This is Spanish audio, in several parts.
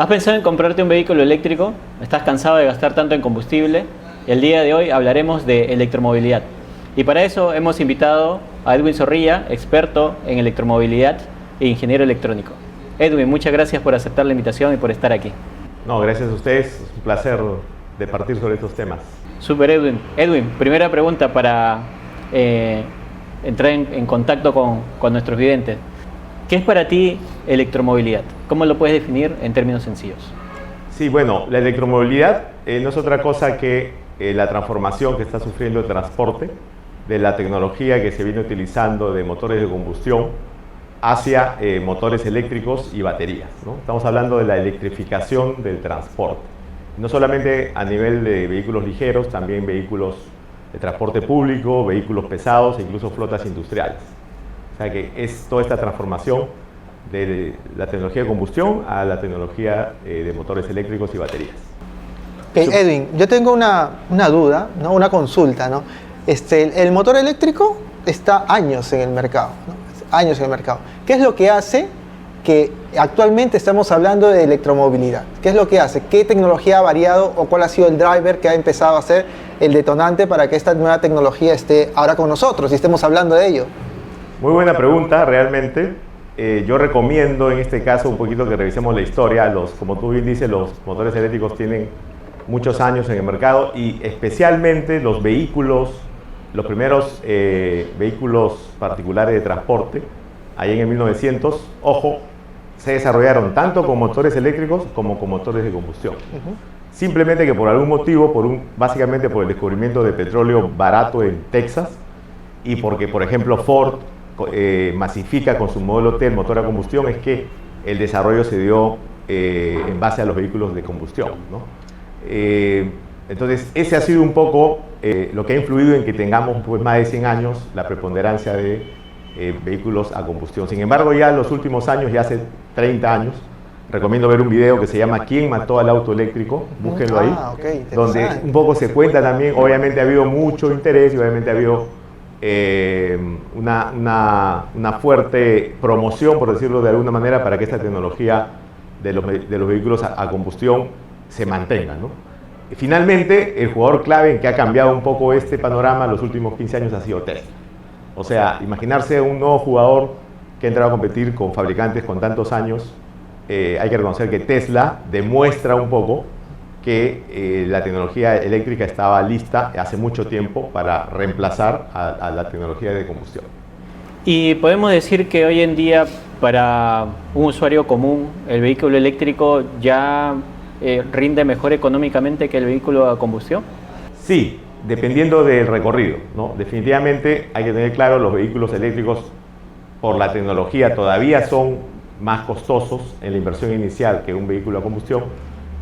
¿Has pensado en comprarte un vehículo eléctrico? ¿Estás cansado de gastar tanto en combustible? El día de hoy hablaremos de electromovilidad. Y para eso hemos invitado a Edwin Zorrilla, experto en electromovilidad e ingeniero electrónico. Edwin, muchas gracias por aceptar la invitación y por estar aquí. No, gracias a ustedes. Es un placer departir sobre estos temas. Super Edwin. Edwin, primera pregunta para entrar en contacto con nuestros videntes. ¿Qué es para ti electromovilidad? ¿Cómo lo puedes definir en términos sencillos? Sí, bueno, la electromovilidad no es otra cosa que la transformación que está sufriendo el transporte de la tecnología que se viene utilizando de motores de combustión hacia motores eléctricos y baterías, ¿no? Estamos hablando de la electrificación del transporte. No solamente a nivel de vehículos ligeros, también vehículos de transporte público, vehículos pesados e incluso flotas industriales. O sea que es toda esta transformación de la tecnología de combustión a la tecnología de motores eléctricos y baterías. Edwin, yo tengo una duda, ¿no? Una consulta, ¿no? El motor eléctrico está años en el mercado, ¿no? Años en el mercado. ¿Qué es lo que hace que actualmente estamos hablando de electromovilidad? ¿Qué es lo que hace? ¿Qué tecnología ha variado o cuál ha sido el driver que ha empezado a ser el detonante para que esta nueva tecnología esté ahora con nosotros y estemos hablando de ello? Muy buena pregunta, realmente. Yo recomiendo en este caso un poquito que revisemos la historia. Como tú bien dices, los motores eléctricos tienen muchos años en el mercado y especialmente los vehículos, los primeros vehículos particulares de transporte, ahí en el 1900, ojo, se desarrollaron tanto con motores eléctricos como con motores de combustión. Simplemente que por algún motivo, básicamente por el descubrimiento de petróleo barato en Texas y porque, por ejemplo, Ford masifica con su modelo T el motor a combustión, es que el desarrollo se dio en base a los vehículos de combustión, ¿no? Entonces, ese ha sido un poco lo que ha influido en que tengamos pues, más de 100 años la preponderancia de vehículos a combustión. Sin embargo, ya en los últimos años, ya hace 30 años, recomiendo ver un video que se llama ¿Quién mató al auto eléctrico? Búsquenlo ahí, donde un poco se cuenta también, obviamente ha habido mucho interés y obviamente ha habido una fuerte promoción, por decirlo de alguna manera, para que esta tecnología de los vehículos a combustión se mantenga, ¿no? Y finalmente, el jugador clave en que ha cambiado un poco este panorama en los últimos 15 años ha sido Tesla. O sea, imaginarse un nuevo jugador que ha entrado a competir con fabricantes con tantos años, hay que reconocer que Tesla demuestra un poco que la tecnología eléctrica estaba lista hace mucho tiempo para reemplazar a la tecnología de combustión. Y podemos decir que hoy en día para un usuario común el vehículo eléctrico ya rinde mejor económicamente que el vehículo a combustión. Sí, dependiendo del recorrido, ¿no? Definitivamente hay que tener claro, los vehículos eléctricos por la tecnología todavía son más costosos en la inversión inicial que un vehículo a combustión,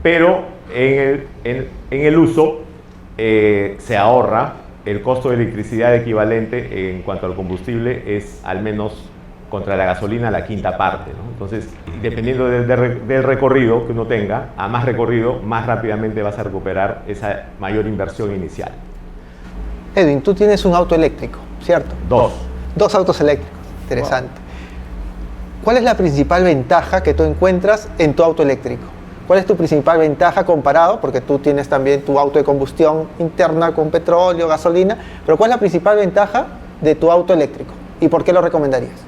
pero en el uso se ahorra. El costo de electricidad equivalente en cuanto al combustible es al menos contra la gasolina la quinta parte, ¿no? Entonces, dependiendo del recorrido que uno tenga, a más recorrido, más rápidamente vas a recuperar esa mayor inversión inicial. Edwin, tú tienes un auto eléctrico, ¿cierto? Dos autos eléctricos, interesante. Wow. ¿Cuál es la principal ventaja que tú encuentras en tu auto eléctrico? ¿Cuál es tu principal ventaja comparado? Porque tú tienes también tu auto de combustión interna con petróleo, gasolina, pero ¿cuál es la principal ventaja de tu auto eléctrico? ¿Y por qué lo recomendarías?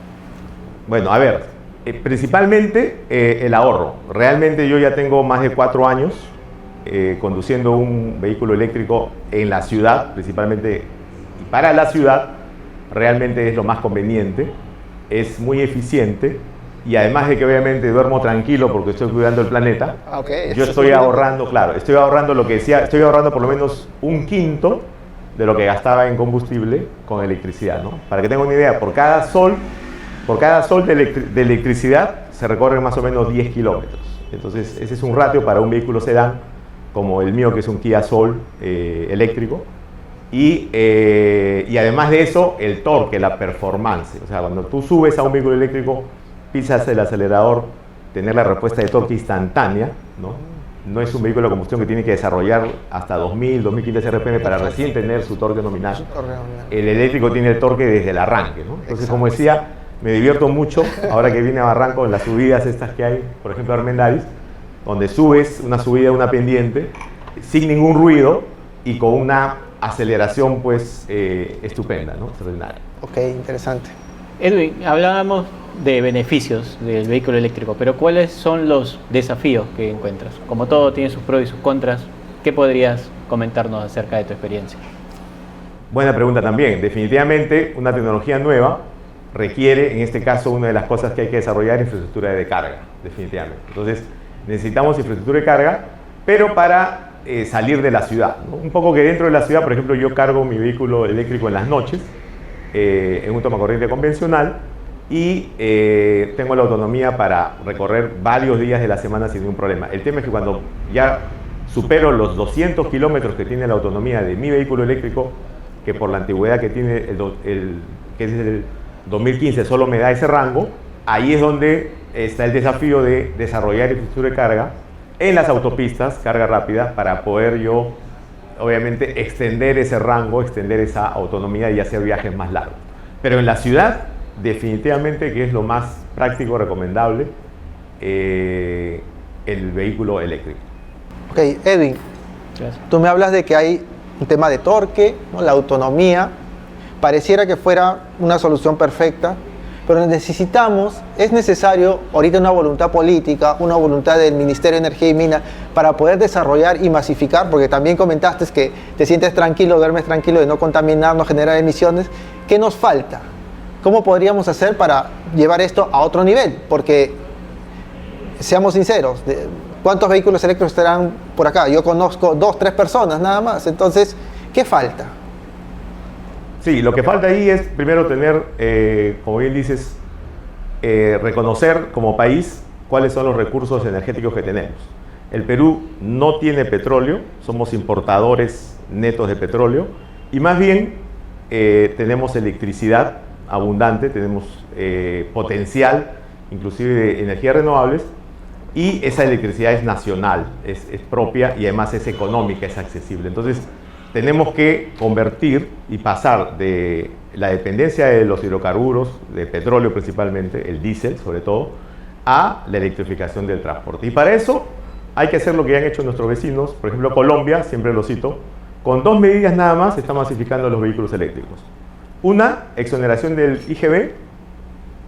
Bueno, a ver, principalmente el ahorro. Realmente yo ya tengo más de 4 años conduciendo un vehículo eléctrico en la ciudad, principalmente para la ciudad, realmente es lo más conveniente, es muy eficiente. Y además de que obviamente duermo tranquilo porque estoy cuidando el planeta, yo estoy ahorrando, claro, estoy ahorrando lo que decía, estoy ahorrando por lo menos un quinto de lo que gastaba en combustible con electricidad, ¿no? Para que tengan una idea, por cada sol de electricidad se recorren más o menos 10 kilómetros. Entonces ese es un ratio para un vehículo sedán como el mío, que es un Kia Soul eléctrico. Y además de eso, el torque, la performance. O sea, cuando tú subes a un vehículo eléctrico, pisas el acelerador, tener la respuesta de torque instantánea, ¿no? No es un vehículo de combustión que tiene que desarrollar hasta 2000, 2500 RPM para recién tener su torque nominal. El eléctrico tiene el torque desde el arranque, ¿no? Entonces, como decía, me divierto mucho ahora que vine a Barranco en las subidas estas que hay, por ejemplo, Armendáriz, donde subes una subida, una pendiente, sin ningún ruido y con una aceleración pues estupenda, ¿no? Extraordinaria. Ok, interesante. Edwin, hablábamos de beneficios del vehículo eléctrico, pero ¿cuáles son los desafíos que encuentras? Como todo tiene sus pros y sus contras, ¿qué podrías comentarnos acerca de tu experiencia? Buena pregunta también. Definitivamente una tecnología nueva requiere, en este caso, una de las cosas que hay que desarrollar, infraestructura de carga, definitivamente. Entonces, necesitamos infraestructura de carga, pero para salir de la ciudad, ¿no? Un poco que dentro de la ciudad, por ejemplo, yo cargo mi vehículo eléctrico en las noches, en un tomacorriente convencional, y tengo la autonomía para recorrer varios días de la semana sin ningún problema. El tema es que cuando ya supero los 200 kilómetros que tiene la autonomía de mi vehículo eléctrico, que por la antigüedad que tiene que es el 2015 solo me da ese rango, ahí es donde está el desafío de desarrollar infraestructura de carga en las autopistas, carga rápida, para poder yo, obviamente, extender ese rango, extender esa autonomía y hacer viajes más largos. Pero en la ciudad, definitivamente que es lo más práctico, recomendable, el vehículo eléctrico. Ok, Edwin, Gracias. tú me hablas de que hay un tema de torque, ¿no? La autonomía, pareciera que fuera una solución perfecta, pero es necesario ahorita una voluntad política, una voluntad del Ministerio de Energía y Minas para poder desarrollar y masificar, porque también comentaste que te sientes tranquilo, duermes tranquilo de no contaminar, no generar emisiones. ¿Qué nos falta? ¿Cómo podríamos hacer para llevar esto a otro nivel? Porque, seamos sinceros, ¿cuántos vehículos eléctricos estarán por acá? Yo conozco 2, 3 personas nada más. Entonces, ¿qué falta? Sí, lo que falta ahí es primero tener, como bien dices, reconocer como país cuáles son los recursos energéticos que tenemos. El Perú no tiene petróleo, somos importadores netos de petróleo, y más bien tenemos electricidad abundante, tenemos potencial, inclusive de energías renovables, y esa electricidad es nacional, es propia y además es económica, es accesible. Entonces, tenemos que convertir y pasar de la dependencia de los hidrocarburos, de petróleo principalmente, el diésel sobre todo, a la electrificación del transporte. Y para eso hay que hacer lo que ya han hecho nuestros vecinos. Por ejemplo, Colombia, siempre lo cito, con 2 medidas nada más está masificando los vehículos eléctricos. Una, exoneración del IGB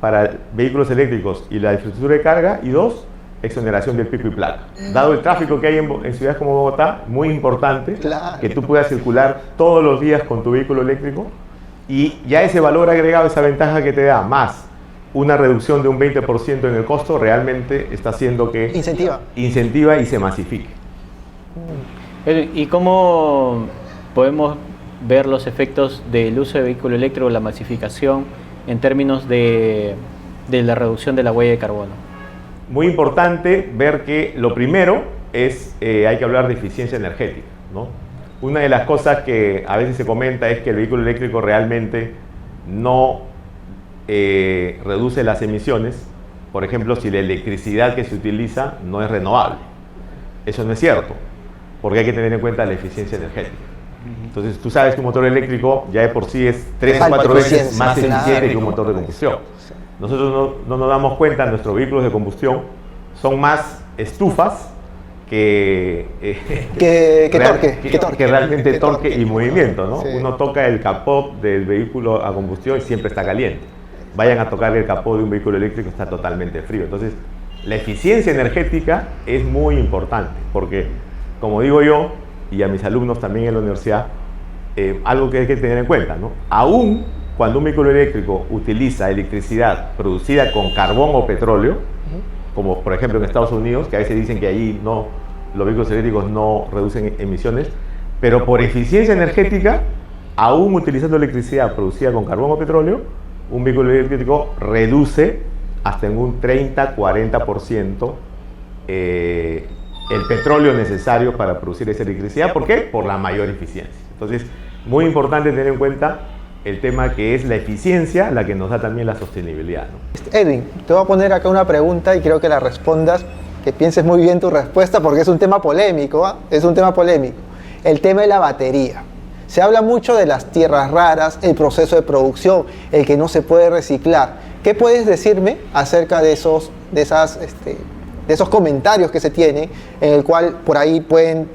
para vehículos eléctricos y la infraestructura de carga, y 2, exoneración del pico y placa. Dado el tráfico que hay en ciudades como Bogotá, muy importante, Claro, que tú puedas circular todos los días con tu vehículo eléctrico, y ya ese valor agregado, esa ventaja que te da, más una reducción de un 20% en el costo, realmente está haciendo que incentiva y se masifique. ¿Y cómo podemos ver los efectos del uso de vehículo eléctrico, la masificación, en términos de la reducción de la huella de carbono? Muy importante ver que lo primero es, hay que hablar de eficiencia energética, ¿no? Una de las cosas que a veces se comenta es que el vehículo eléctrico realmente no reduce las emisiones, por ejemplo, si la electricidad que se utiliza no es renovable. Eso no es cierto, porque hay que tener en cuenta la eficiencia energética. Entonces, tú sabes que un motor eléctrico ya de por sí es 3 o 4 veces más eficiente que un motor de combustión. Nosotros no nos damos cuenta, nuestros vehículos de combustión son más estufas que realmente torque y movimiento, ¿no? Sí. Uno toca el capó del vehículo a combustión y siempre está caliente. Vayan a tocar el capó de un vehículo eléctrico, está totalmente frío. Entonces, la eficiencia energética es muy importante, porque, como digo yo, y a mis alumnos también en la universidad, algo que hay que tener en cuenta, ¿no? Aún cuando un vehículo eléctrico utiliza electricidad producida con carbón o petróleo, como por ejemplo en Estados Unidos, que a veces dicen que allí no, los vehículos eléctricos no reducen emisiones, pero por eficiencia energética, aún utilizando electricidad producida con carbón o petróleo, un vehículo eléctrico reduce hasta en un 30-40% el petróleo necesario para producir esa electricidad. ¿Por qué? Por la mayor eficiencia. Entonces, muy importante tener en cuenta el tema que es la eficiencia, la que nos da también la sostenibilidad, ¿no? Edwin, te voy a poner acá una pregunta y quiero que la respondas, que pienses muy bien tu respuesta, porque es un tema polémico, ¿eh? Es un tema polémico. El tema de la batería. Se habla mucho de las tierras raras, el proceso de producción, el que no se puede reciclar. ¿Qué puedes decirme acerca de esas de esos comentarios que se tienen, en el cual por ahí pueden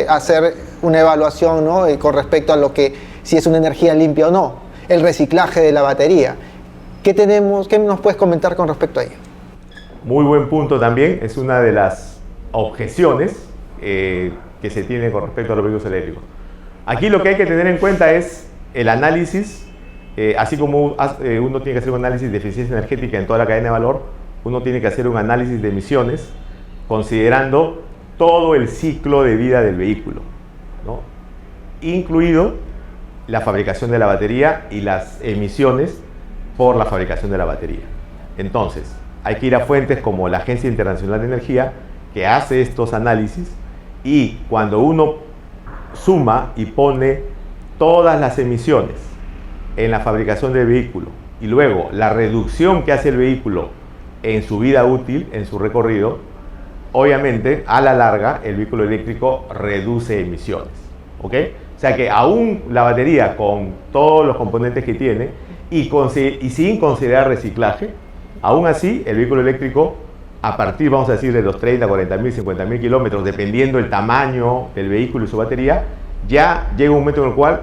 hacer una evaluación, ¿no? Con respecto a lo que, si es una energía limpia o no, el reciclaje de la batería. ¿Qué nos puedes comentar con respecto a ello? Muy buen punto también, es una de las objeciones que se tiene con respecto a los vehículos eléctricos. Aquí lo que hay que tener en cuenta es el análisis, así como uno tiene que hacer un análisis de eficiencia energética en toda la cadena de valor, uno tiene que hacer un análisis de emisiones considerando todo el ciclo de vida del vehículo, ¿no? Incluido la fabricación de la batería y las emisiones por la fabricación de la batería. Entonces, hay que ir a fuentes como la Agencia Internacional de Energía, que hace estos análisis, y cuando uno suma y pone todas las emisiones en la fabricación del vehículo y luego la reducción que hace el vehículo en su vida útil, en su recorrido, obviamente a la larga el vehículo eléctrico reduce emisiones, ¿ok? O sea que aún la batería, con todos los componentes que tiene y sin considerar reciclaje, aún así el vehículo eléctrico, a partir, vamos a decir, de los 30, 40 mil, 50 mil kilómetros, dependiendo del tamaño del vehículo y su batería, ya llega un momento en el cual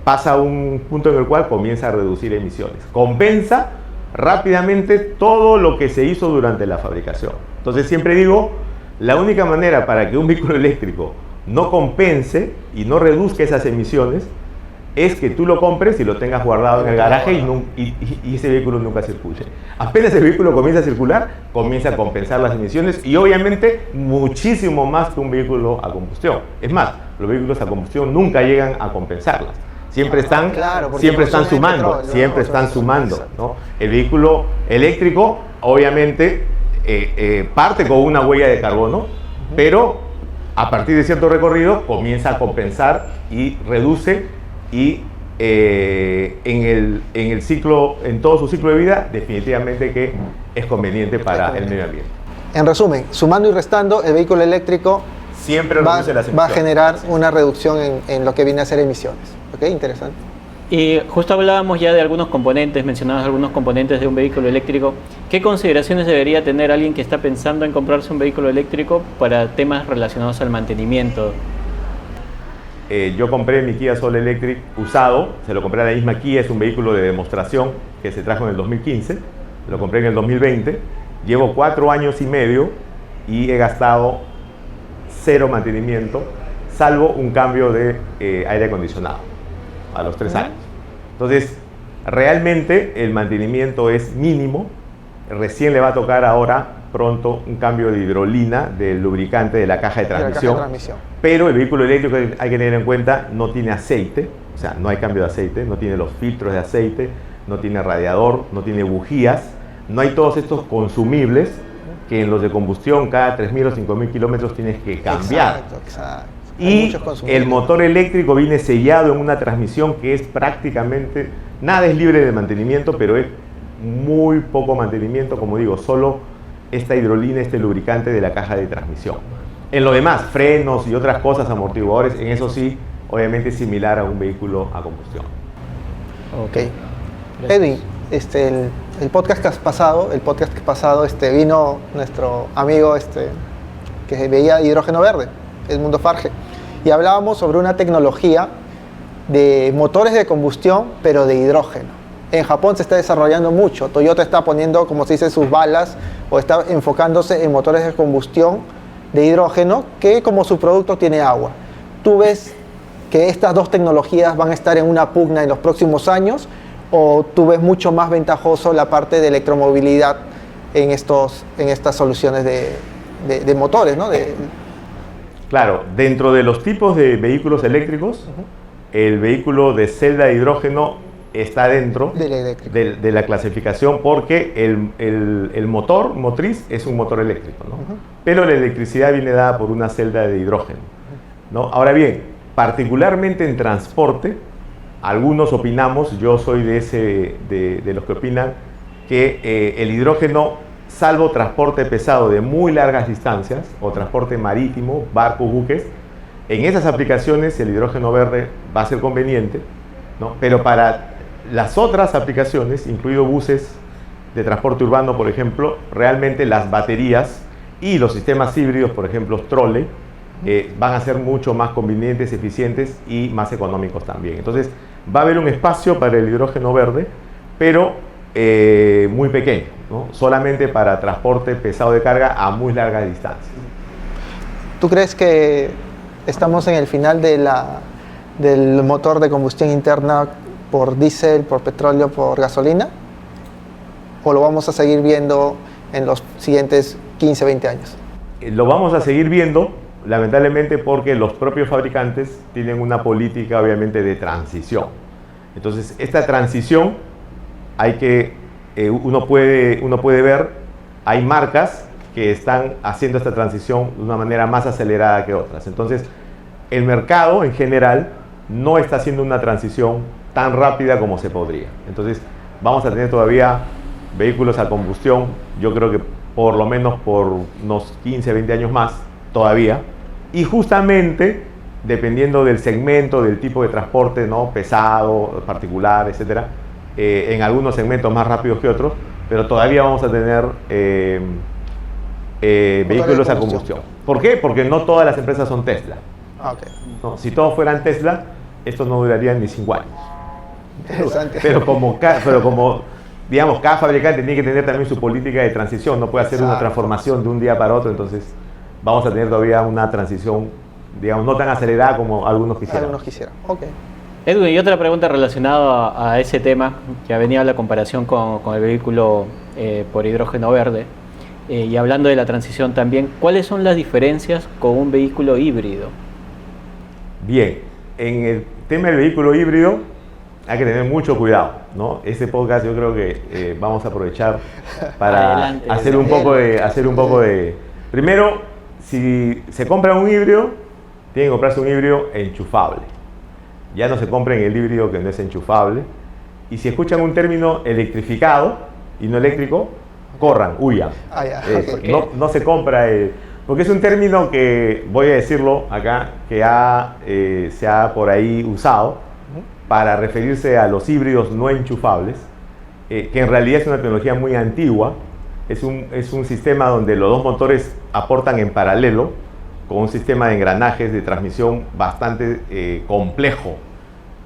pasa un punto en el cual comienza a reducir emisiones. Compensa rápidamente todo lo que se hizo durante la fabricación. Entonces siempre digo, la única manera para que un vehículo eléctrico no compense y no reduzca esas emisiones es que tú lo compres y lo tengas guardado en el garaje y ese vehículo nunca circule. Apenas el vehículo comienza a circular, comienza a compensar las emisiones y obviamente muchísimo más que un vehículo a combustión. Es más, los vehículos a combustión nunca llegan a compensarlas. Siempre están sumando, ¿no? El vehículo eléctrico obviamente parte con una huella de carbono, pero a partir de cierto recorrido comienza a compensar y reduce, y en el ciclo, en todo su ciclo de vida, definitivamente que es conveniente para el medio ambiente. En resumen, sumando y restando, el vehículo eléctrico siempre reduce las emisiones. Va a generar una reducción en lo que viene a ser emisiones. ¿Ok? Interesante. Y justo hablábamos ya de algunos componentes, mencionabas algunos componentes de un vehículo eléctrico. ¿Qué consideraciones debería tener alguien que está pensando en comprarse un vehículo eléctrico para temas relacionados al mantenimiento? Yo compré mi Kia Soul Electric usado, se lo compré a la misma Kia, es un vehículo de demostración que se trajo en el 2015, lo compré en el 2020, llevo 4 años y medio y he gastado 0 mantenimiento, salvo un cambio de aire acondicionado a los 3 años. Entonces, realmente el mantenimiento es mínimo, recién le va a tocar ahora pronto un cambio de hidrolina del lubricante de la caja de transmisión. Pero el vehículo eléctrico, hay que tener en cuenta, no tiene aceite, o sea, no hay cambio de aceite, no tiene los filtros de aceite, no tiene radiador, no tiene bujías, no hay todos estos consumibles que en los de combustión cada 3.000 o 5.000 kilómetros tienes que cambiar. Exacto. Y el motor eléctrico viene sellado en una transmisión que es prácticamente, nada es libre de mantenimiento, pero es muy poco mantenimiento, como digo, solo esta hidrolina, este lubricante de la caja de transmisión. En lo demás, frenos y otras cosas, amortiguadores, en eso sí, obviamente es similar a un vehículo a combustión. Ok. Edwin, el podcast pasado vino nuestro amigo que veía hidrógeno verde, Edmundo Farge, y hablábamos sobre una tecnología de motores de combustión, pero de hidrógeno. En Japón se está desarrollando mucho. Toyota está poniendo, como se dice, sus balas, o está enfocándose en motores de combustión de hidrógeno, que como su producto tiene agua. ¿Tú ves que estas dos tecnologías van a estar en una pugna en los próximos años, o tú ves mucho más ventajoso la parte de electromovilidad en estas soluciones de motores, ¿no? Claro, dentro de los tipos de vehículos eléctricos, el vehículo de celda de hidrógeno está dentro de la clasificación, porque el motor motriz es un motor eléctrico, ¿no? Pero la electricidad viene dada por una celda de hidrógeno, ¿no? Ahora bien, particularmente en transporte, algunos opinamos, yo soy de los que opinan que el hidrógeno, salvo transporte pesado de muy largas distancias o transporte marítimo, barcos, buques, en esas aplicaciones el hidrógeno verde va a ser conveniente, ¿no? Pero para las otras aplicaciones, incluido buses de transporte urbano, por ejemplo, realmente las baterías y los sistemas híbridos, por ejemplo, trole, van a ser mucho más convenientes, eficientes y más económicos también. Entonces, va a haber un espacio para el hidrógeno verde, pero muy pequeño, ¿no? Solamente para transporte pesado de carga a muy largas distancias. ¿Tú crees que estamos en el final del motor de combustión interna por diésel, por petróleo, por gasolina? ¿O lo vamos a seguir viendo en los siguientes 15, 20 años? Lo vamos a seguir viendo, lamentablemente, porque los propios fabricantes tienen una política, obviamente, de transición. Entonces, esta transición uno puede ver, hay marcas que están haciendo esta transición de una manera más acelerada que otras. Entonces, el mercado en general no está haciendo una transición tan rápida como se podría. Entonces, vamos a tener todavía vehículos a combustión, yo creo que por lo menos por unos 15, 20 años más todavía. Y justamente, dependiendo del segmento, del tipo de transporte, ¿no? Pesado, particular, etcétera, en algunos segmentos más rápidos que otros, pero todavía vamos a tener vehículos a combustión. ¿Por qué? Porque no todas las empresas son Tesla. Okay. ¿No? Si todos fueran Tesla, estos no durarían ni 5 años. Interesante. Pero como digamos, cada fabricante tiene que tener también su política de transición, no puede hacer una transformación de un día para otro, entonces vamos a tener todavía una transición, digamos, no tan acelerada como algunos quisieran. Okay. Edwin, y otra pregunta relacionada a ese tema, que ha venido la comparación con el vehículo por hidrógeno verde, y hablando de la transición también, ¿cuáles son las diferencias con un vehículo híbrido? Bien, en el tema del vehículo híbrido hay que tener mucho cuidado, ¿no? Este podcast yo creo que vamos a aprovechar para hacer un poco de... Primero, si se compra un híbrido, tienen que comprarse un híbrido enchufable. Ya no se compren el híbrido que no es enchufable. Y si escuchan un término electrificado y no eléctrico, corran, huyan. No se compra porque es un término que, voy a decirlo acá, que se ha por ahí usado para referirse a los híbridos no enchufables, que en realidad es una tecnología muy antigua. Es un sistema donde los dos motores aportan en paralelo, con un sistema de engranajes de transmisión bastante complejo,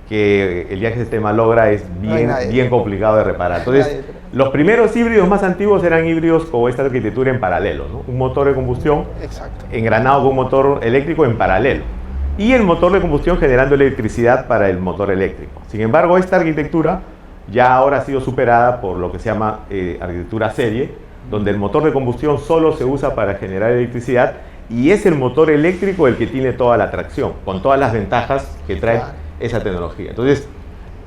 que el día que ese sistema logra es bien complicado de reparar. Entonces, los primeros híbridos más antiguos eran híbridos con esta arquitectura en paralelo, ¿no? Un motor de combustión engranado con un motor eléctrico en paralelo, y el motor de combustión generando electricidad para el motor eléctrico. Sin embargo, esta arquitectura ya ahora ha sido superada por lo que se llama arquitectura serie, donde el motor de combustión solo se usa para generar electricidad, y es el motor eléctrico el que tiene toda la tracción, con todas las ventajas que trae esa tecnología. Entonces,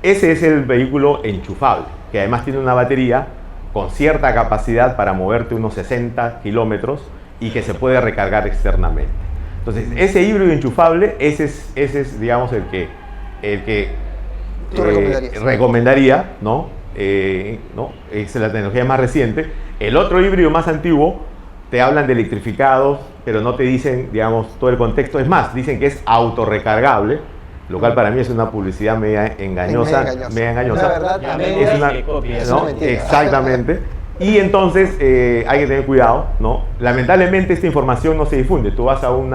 ese es el vehículo enchufable, que además tiene una batería con cierta capacidad para moverte unos 60 kilómetros y que se puede recargar externamente. Entonces, ese híbrido enchufable, ese es digamos, el que recomendaría, ¿no? Es la tecnología más reciente. El otro híbrido más antiguo, te hablan de electrificados, pero no te dicen, digamos, todo el contexto. Es más, dicen que es autorrecargable, lo cual para mí es una publicidad media engañosa. La verdad, ¿no? Exactamente. Y entonces hay que tener cuidado, ¿no? Lamentablemente esta información no se difunde. Tú vas a un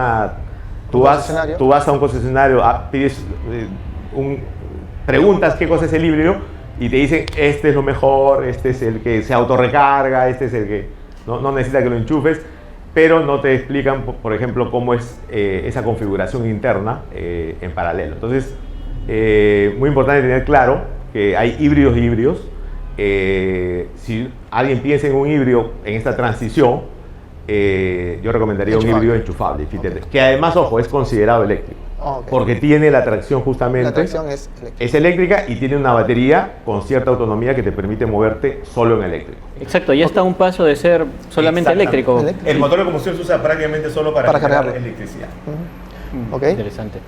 concesionario, pides preguntas qué cosa es el híbrido y te dicen, este es lo mejor, este es el que se autorrecarga, este es el que no necesita que lo enchufes, pero no te explican, por ejemplo, cómo es esa configuración interna en paralelo. Entonces, muy importante tener claro que hay híbridos y híbridos. Si alguien piensa en un híbrido en esta transición, yo recomendaría un híbrido enchufable, que además, ojo, es considerado eléctrico, porque tiene la tracción justamente, la tracción es eléctrica y tiene una batería con cierta autonomía que te permite moverte solo en eléctrico. Exacto, ya está a un paso de ser solamente eléctrico. El motor de combustión se usa prácticamente solo para generar electricidad. Interesante.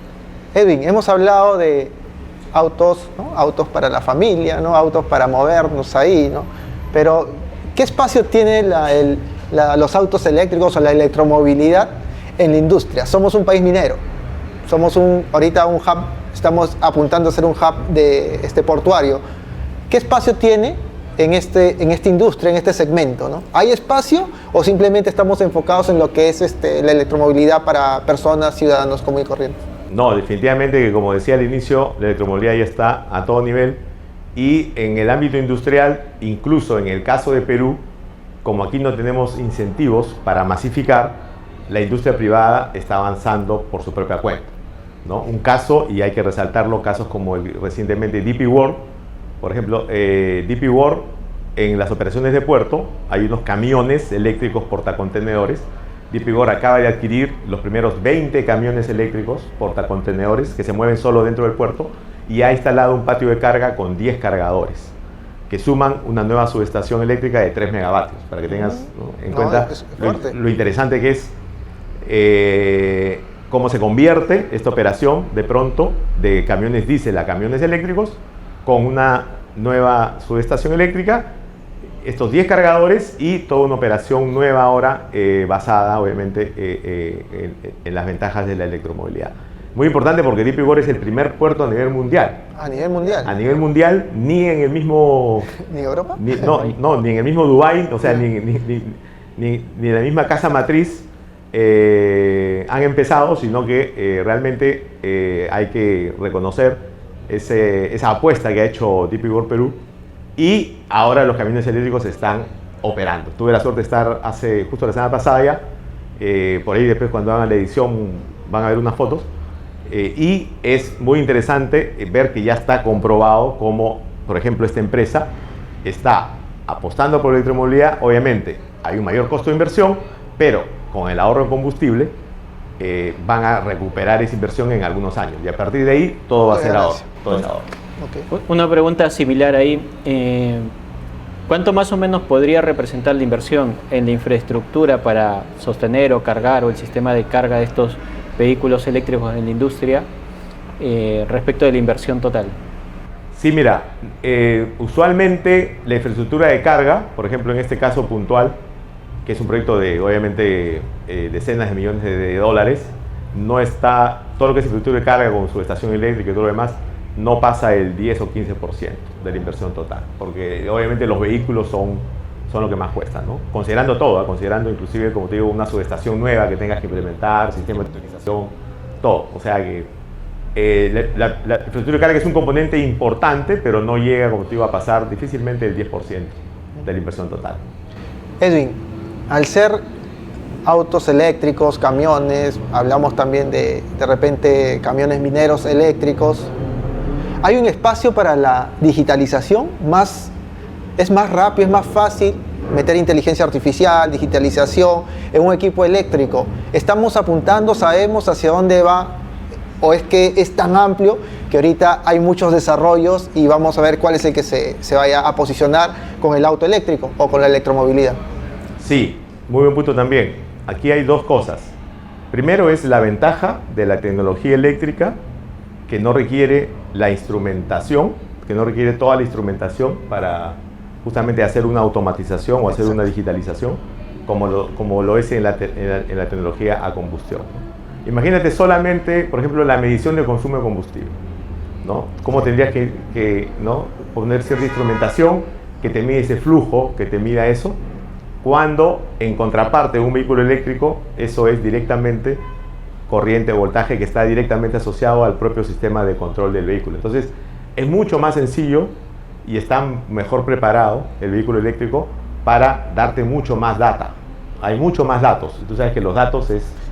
Edwin, hemos hablado de autos, ¿no? Autos para la familia, ¿no? Autos para movernos ahí, ¿no? Pero, ¿qué espacio tienen los autos eléctricos o la electromovilidad en la industria? Somos un país minero, somos ahorita un hub, estamos apuntando a ser un hub portuario. ¿Qué espacio tiene en esta industria, en este segmento, ¿no? ¿Hay espacio o simplemente estamos enfocados en lo que es la electromovilidad para personas, ciudadanos comunes y corrientes? No, definitivamente que, como decía al inicio, la electromovilidad ya está a todo nivel, y en el ámbito industrial, incluso en el caso de Perú, como aquí no tenemos incentivos para masificar, la industria privada está avanzando por su propia cuenta, ¿no? Un caso, y hay que resaltarlo, casos como recientemente DP World, por ejemplo, DP World, en las operaciones de puerto hay unos camiones eléctricos portacontenedores. DP World acaba de adquirir los primeros 20 camiones eléctricos portacontenedores que se mueven solo dentro del puerto, y ha instalado un patio de carga con 10 cargadores que suman una nueva subestación eléctrica de 3 megavatios, para que tengas, ¿no?, en cuenta lo interesante que es cómo se convierte esta operación de pronto de camiones diésel a camiones eléctricos con una nueva subestación eléctrica, estos 10 cargadores y toda una operación nueva ahora basada obviamente en las ventajas de la electromovilidad. Muy importante porque DP World es el primer puerto a nivel mundial. ¿A nivel mundial? A nivel mundial, ni en el mismo... ¿Ni Europa? Ni en el mismo Dubái, o sea, ni en la misma casa matriz han empezado, sino que realmente hay que reconocer esa apuesta que ha hecho DP World Perú, y ahora los camiones eléctricos están operando. Tuve la suerte de estar justo la semana pasada ya, por ahí después cuando hagan la edición van a ver unas fotos, y es muy interesante ver que ya está comprobado cómo, por ejemplo, esta empresa está apostando por la electromovilidad. Obviamente hay un mayor costo de inversión, pero con el ahorro en combustible van a recuperar esa inversión en algunos años, y a partir de ahí todo va a ser ahorro. Todo es ahorro. Okay. Una pregunta similar ahí. ¿Cuánto más o menos podría representar la inversión en la infraestructura para sostener o cargar, o el sistema de carga de estos vehículos eléctricos en la industria respecto de la inversión total? Sí, mira, usualmente la infraestructura de carga, por ejemplo en este caso puntual, que es un proyecto de obviamente decenas de millones de dólares, no está, todo lo que es infraestructura de carga con su estación eléctrica y todo lo demás, no pasa el 10 o 15% de la inversión total, porque obviamente los vehículos son lo que más cuestan, ¿no? Considerando todo, considerando inclusive, como te digo, una subestación nueva que tengas que implementar, sistema de utilización, todo. O sea que la infraestructura de carga es un componente importante, pero no llega, como te digo, a pasar difícilmente el 10% de la inversión total. Edwin, al ser autos eléctricos, camiones, hablamos también de repente camiones mineros eléctricos, ¿hay un espacio para la digitalización? ¿Es más rápido, es más fácil meter inteligencia artificial, digitalización en un equipo eléctrico? ¿Estamos apuntando, sabemos hacia dónde va? ¿O es que es tan amplio que ahorita hay muchos desarrollos y vamos a ver cuál es el que se vaya a posicionar con el auto eléctrico o con la electromovilidad? Sí, muy buen punto también. Aquí hay dos cosas. Primero es la ventaja de la tecnología eléctrica, que no requiere la instrumentación, que no requiere toda la instrumentación para justamente hacer una automatización o hacer una digitalización, como lo es en la tecnología a combustión. Imagínate solamente, por ejemplo, la medición del consumo de combustible, ¿no? Cómo tendrías que ¿no?, poner cierta instrumentación que te mide ese flujo, que te mida eso, cuando en contraparte de un vehículo eléctrico, eso es directamente corriente o voltaje que está directamente asociado al propio sistema de control del vehículo. Entonces, es mucho más sencillo y está mejor preparado el vehículo eléctrico para darte mucho más data. Hay mucho más datos. Tú sabes que los datos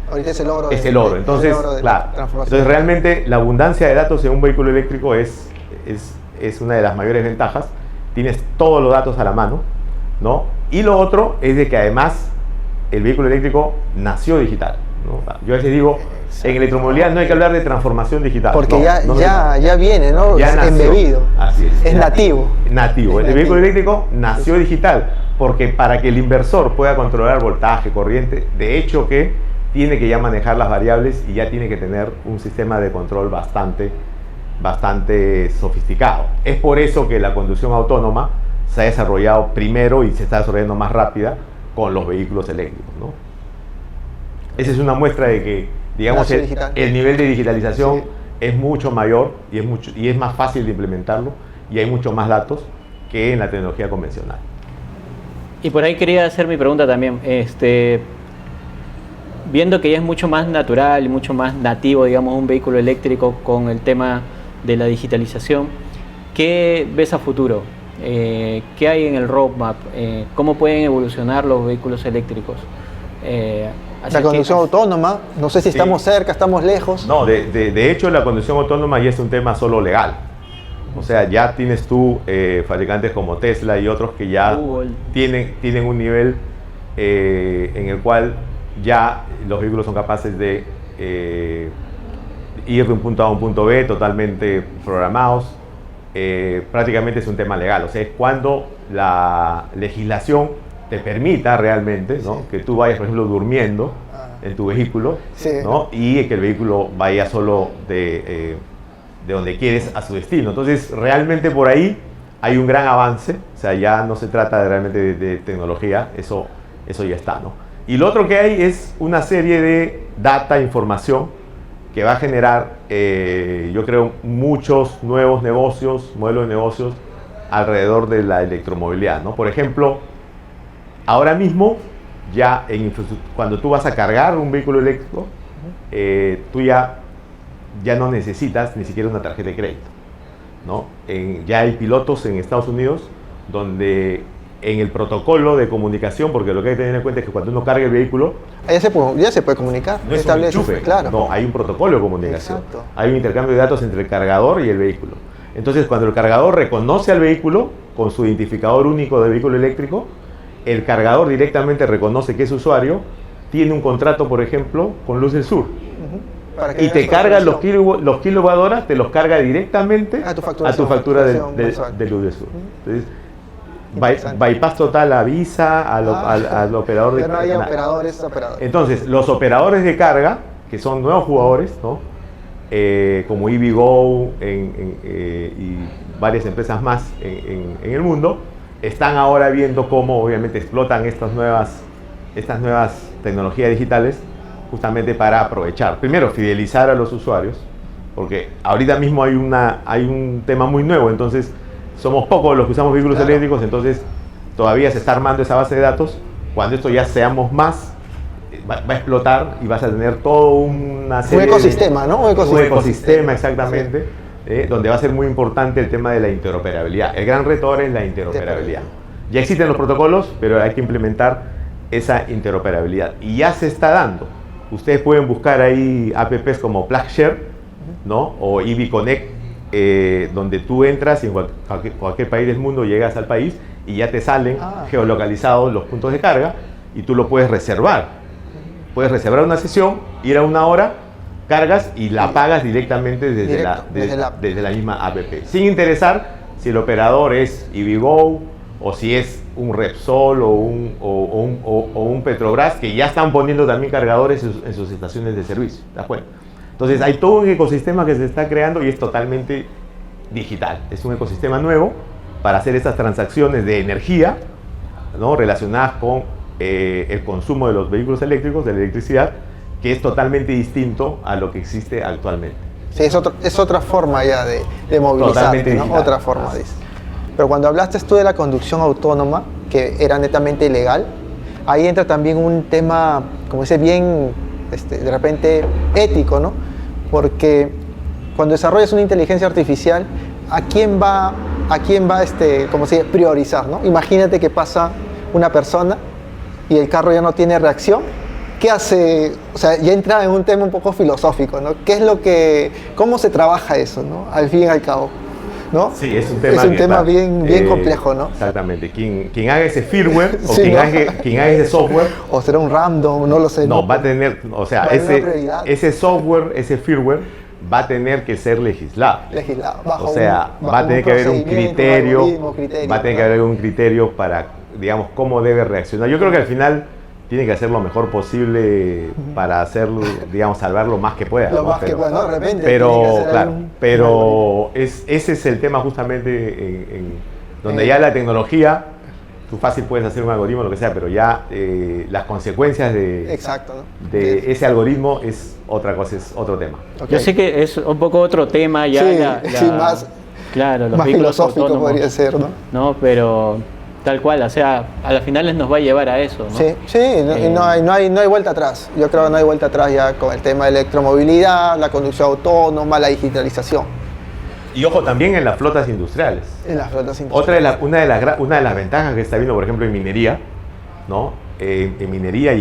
ahorita es el oro. Entonces, claro. Entonces, realmente la abundancia de datos en un vehículo eléctrico es una de las mayores ventajas. Tienes todos los datos a la mano, ¿no? Y lo otro es de que además el vehículo eléctrico nació digital, ¿no? Yo a veces digo, en electromovilidad no hay que hablar de transformación digital. Porque ya viene, ¿no? Ya nació, embebido. Así es nativo. Nativo. El vehículo eléctrico nació digital, porque para que el inversor pueda controlar voltaje, corriente, de hecho que tiene que ya manejar las variables y ya tiene que tener un sistema de control bastante sofisticado. Es por eso que la conducción autónoma se ha desarrollado primero y se está desarrollando más rápida con los vehículos eléctricos, ¿no? Esa es una muestra de que, digamos, el nivel de digitalización es mucho mayor y es más fácil de implementarlo, y hay mucho más datos, que en la tecnología convencional. Y por ahí quería hacer mi pregunta también. Viendo que ya es mucho más natural y mucho más nativo, digamos, un vehículo eléctrico con el tema de la digitalización, ¿qué ves a futuro? ¿Qué hay en el roadmap? ¿Cómo pueden evolucionar los vehículos eléctricos? La conducción autónoma, no sé si estamos cerca, estamos lejos. No, de hecho la conducción autónoma ya es un tema solo legal. O sea, ya tienes tú fabricantes como Tesla y otros que ya tienen un nivel en el cual ya los vehículos son capaces de ir de un punto A a un punto B totalmente programados. Prácticamente es un tema legal, o sea, es cuando la legislación te permita realmente, ¿no? Que tú vayas, por ejemplo, durmiendo en tu vehículo, ¿no? Y que el vehículo vaya solo de donde quieres a su destino. Entonces, realmente por ahí hay un gran avance, o sea, ya no se trata realmente de tecnología, eso ya está, ¿no? Y lo otro que hay es una serie de data, información, que va a generar, yo creo, muchos nuevos negocios, modelos de negocios alrededor de la electromovilidad, ¿no? Por ejemplo, ahora mismo, ya cuando tú vas a cargar un vehículo eléctrico, tú ya no necesitas ni siquiera una tarjeta de crédito, ¿no? Ya hay pilotos en Estados Unidos donde en el protocolo de comunicación, porque lo que hay que tener en cuenta es que cuando uno carga el vehículo, ya se puede comunicar. No es un enchufe, claro. No, hay un protocolo de comunicación. Exacto. Hay un intercambio de datos entre el cargador y el vehículo. Entonces, cuando el cargador reconoce al vehículo con su identificador único de vehículo eléctrico, el cargador directamente reconoce que es usuario, tiene un contrato, por ejemplo, con Luz del Sur. Y te carga los kilowatt horas, te los carga directamente a tu factura de Luz del Sur. Entonces, bypass total avisa al operador de no hay carga. operadores. Entonces, los operadores de carga, que son nuevos jugadores, ¿no? Como EVgo y varias empresas más en el mundo, están ahora viendo cómo obviamente explotan estas nuevas tecnologías digitales justamente para aprovechar, primero, fidelizar a los usuarios, porque ahorita mismo hay un tema muy nuevo, entonces somos pocos los que usamos vehículos eléctricos, entonces todavía se está armando esa base de datos. Cuando esto ya seamos más, va a explotar y vas a tener todo una serie un ecosistema, ¿no? Un ecosistema, exactamente, donde va a ser muy importante el tema de la interoperabilidad. El gran reto ahora es la interoperabilidad. Ya existen los protocolos, pero hay que implementar esa interoperabilidad. Y ya se está dando. Ustedes pueden buscar ahí apps como PlugShare, ¿no? O EV Connect, donde tú entras y en cualquier país del mundo llegas al país y ya te salen geolocalizados los puntos de carga y tú lo puedes reservar. Puedes reservar una sesión, ir a una hora, cargas y la pagas directamente desde la misma app. Sin interesar si el operador es EVgo o si es un Repsol o un Petrobras, que ya están poniendo también cargadores en sus estaciones de servicio. ¿Te das cuenta? Entonces hay todo un ecosistema que se está creando y es totalmente digital. Es un ecosistema nuevo para hacer estas transacciones de energía, ¿no? Relacionadas con el consumo de los vehículos eléctricos, de la electricidad, que es totalmente distinto a lo que existe actualmente. Sí, es otra forma ya de movilizarte, ¿no? Otra forma, dice. Pero cuando hablaste tú de la conducción autónoma, que era netamente ilegal, ahí entra también un tema, como dice, bien, de repente, ético, ¿no? Porque cuando desarrollas una inteligencia artificial, ¿a quién va como se dice, priorizar, ¿no? Imagínate que pasa una persona y el carro ya no tiene reacción. ¿Qué hace? O sea, ya entra en un tema un poco filosófico, ¿no? ¿Cómo se trabaja eso, ¿no? Al fin y al cabo, ¿no? Sí, es un tema bien complejo, ¿no? Exactamente. Quien haga ese firmware o quien haga ese software, o será un random, no lo sé. No, va a tener, o sea, ese software, ese firmware va a tener que ser legislado. Bajo va a tener que haber un criterio, va a tener que haber un criterio para, digamos, cómo debe reaccionar. Yo creo que al final tiene que hacer lo mejor posible para hacerlo, digamos, salvar lo más que pueda. Que pueda, ¿no? De repente. Pero ese es el tema justamente donde ya la tecnología, tú fácil puedes hacer un algoritmo, lo que sea, pero ya las consecuencias de ese algoritmo es otra cosa, es otro tema. Okay. Yo sé que es un poco otro tema ya. Sí, más. Claro, los Más vehículos filosófico autónomos, podría ser, ¿no? ¿no? Pero tal cual, o sea, a las finales nos va a llevar a eso, ¿no? Sí, sí, y no hay vuelta atrás. Yo creo que no hay vuelta atrás ya con el tema de electromovilidad, la conducción autónoma, la digitalización Y ojo, también en las flotas industriales. en las flotas industriales. Una de las ventajas que está viendo, por ejemplo, en minería, ¿no? En minería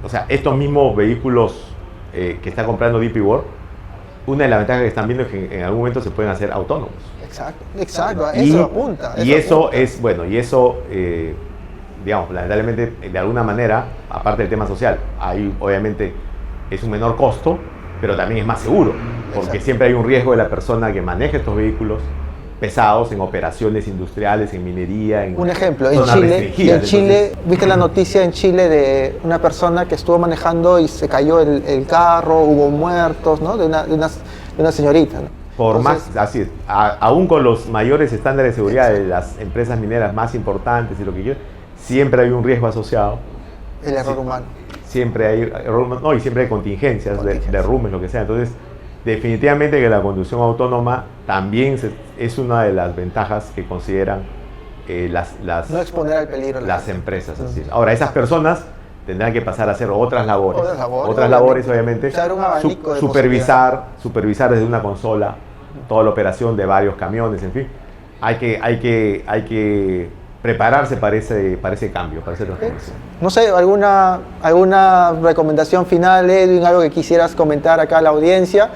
o sea, estos mismos vehículos que está comprando DP World, una de las ventajas que están viendo es que en algún momento se pueden hacer autónomos. Exacto, eso apunta. Digamos, lamentablemente, de alguna manera, aparte del tema social, ahí obviamente es un menor costo, pero también es más seguro, porque Exacto. siempre hay un riesgo de la persona que maneja estos vehículos pesados en operaciones industriales, en minería, en Un ejemplo, en zonas Chile, restringidas. ¿viste la noticia en Chile de una persona que estuvo manejando y se cayó el carro, hubo muertos, ¿no? De una señorita, ¿no? Así es, aún con los mayores estándares de seguridad de las empresas mineras más importantes y lo que quieran, siempre hay un riesgo asociado. El error humano. Siempre hay y siempre hay contingencias. Derrumbes, lo que sea. Entonces, definitivamente que la conducción autónoma también es una de las ventajas que consideran No exponer al peligro. las empresas. Así es. Ahora, esas personas tendrán que pasar a hacer otras labores. Otras labores, obviamente. Usar un abanico de Supervisar desde una consola toda la operación de varios camiones, en fin. Hay que prepararse para ese cambio, para esa transformación. No sé, alguna recomendación final, Edwin, algo que quisieras comentar acá a la audiencia.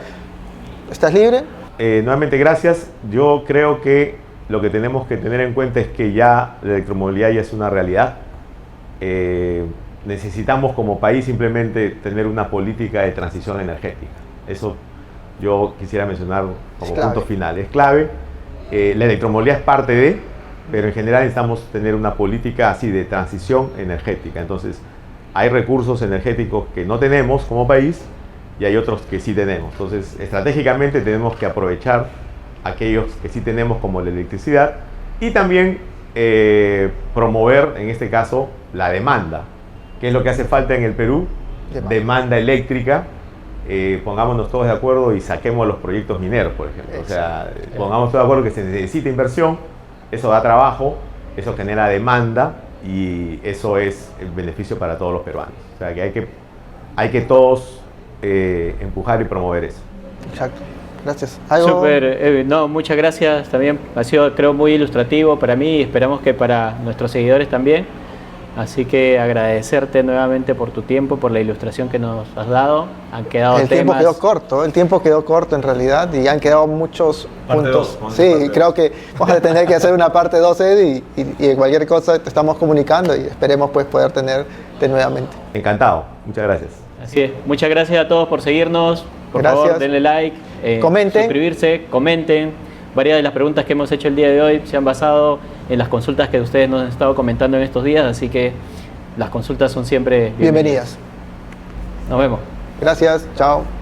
¿Estás libre? Nuevamente, gracias. Yo creo que lo que tenemos que tener en cuenta es que ya la electromovilidad ya es una realidad. Necesitamos como país simplemente tener una política de transición energética. Eso yo quisiera mencionar como punto final. Es clave. La electromovilidad es parte de, pero en general necesitamos tener una política así de transición energética. Entonces, hay recursos energéticos que no tenemos como país y hay otros que sí tenemos. Entonces, estratégicamente tenemos que aprovechar aquellos que sí tenemos, como la electricidad, y también promover, en este caso, la demanda. ¿Qué es lo que hace falta en el Perú? Demanda eléctrica. Pongámonos todos de acuerdo y saquemos los proyectos mineros, por ejemplo. O sea, pongamos todos de acuerdo que se necesita inversión, eso da trabajo, eso genera demanda y eso es el beneficio para todos los peruanos. O sea, que hay que todos empujar y promover eso. Exacto. Gracias. Súper, Edwin. No, muchas gracias también. Ha sido, creo, muy ilustrativo para mí y esperamos que para nuestros seguidores también. Así que agradecerte nuevamente por tu tiempo, por la ilustración que nos has dado. Han quedado el tiempo quedó corto en realidad y han quedado muchos puntos. Sí, creo que vamos a tener que hacer una parte 2, Eddie, y cualquier cosa te estamos comunicando y esperemos pues poder tenerte nuevamente. Encantado, muchas gracias. Así es, muchas gracias a todos por seguirnos. Por favor, denle like, comenten, suscribirse, comenten. Varias de las preguntas que hemos hecho el día de hoy se han basado en las consultas que ustedes nos han estado comentando en estos días, así que las consultas son siempre bienvenidas. Bienvenidas. Nos vemos. Gracias, chao.